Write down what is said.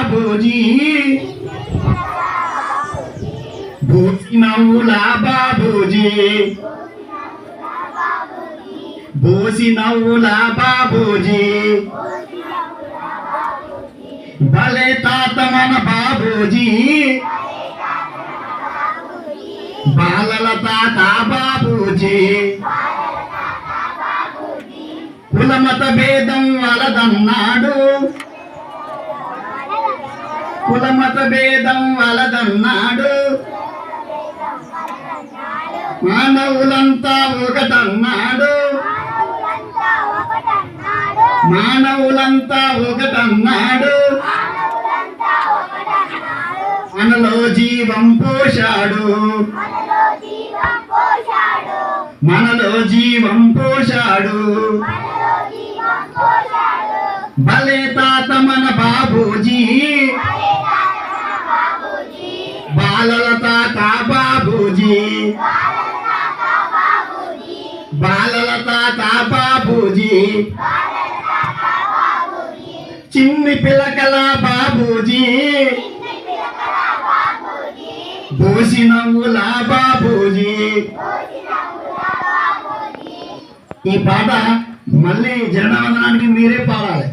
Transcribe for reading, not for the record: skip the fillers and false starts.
బాబూజీ బూసి నవ్వుల బాబూజీ బూసి నవ్వుల బాబూజీ భలే తాత మన బాబూజీ బాలల తాత బాబూజీ కులమత భేదం వలదన్నాడు కులమత భేదం వలదన్నాడు మానవులంతా ఒకటన్నాడు మానవులంతా ఒకటన్నాడు మనలో జీవం పోశాడు మనలో జీవం పోశాడు భలే తాత మన బాబూజీ బాలల తాత బాబూజీ బాలల తాత బాబూజీ చిన్ని పిలకల బాబూజీ బూసి నవ్వుల బాబూజీ. ఈ పాట మళ్ళీ జనవందనానికి మీరే పాడాలి.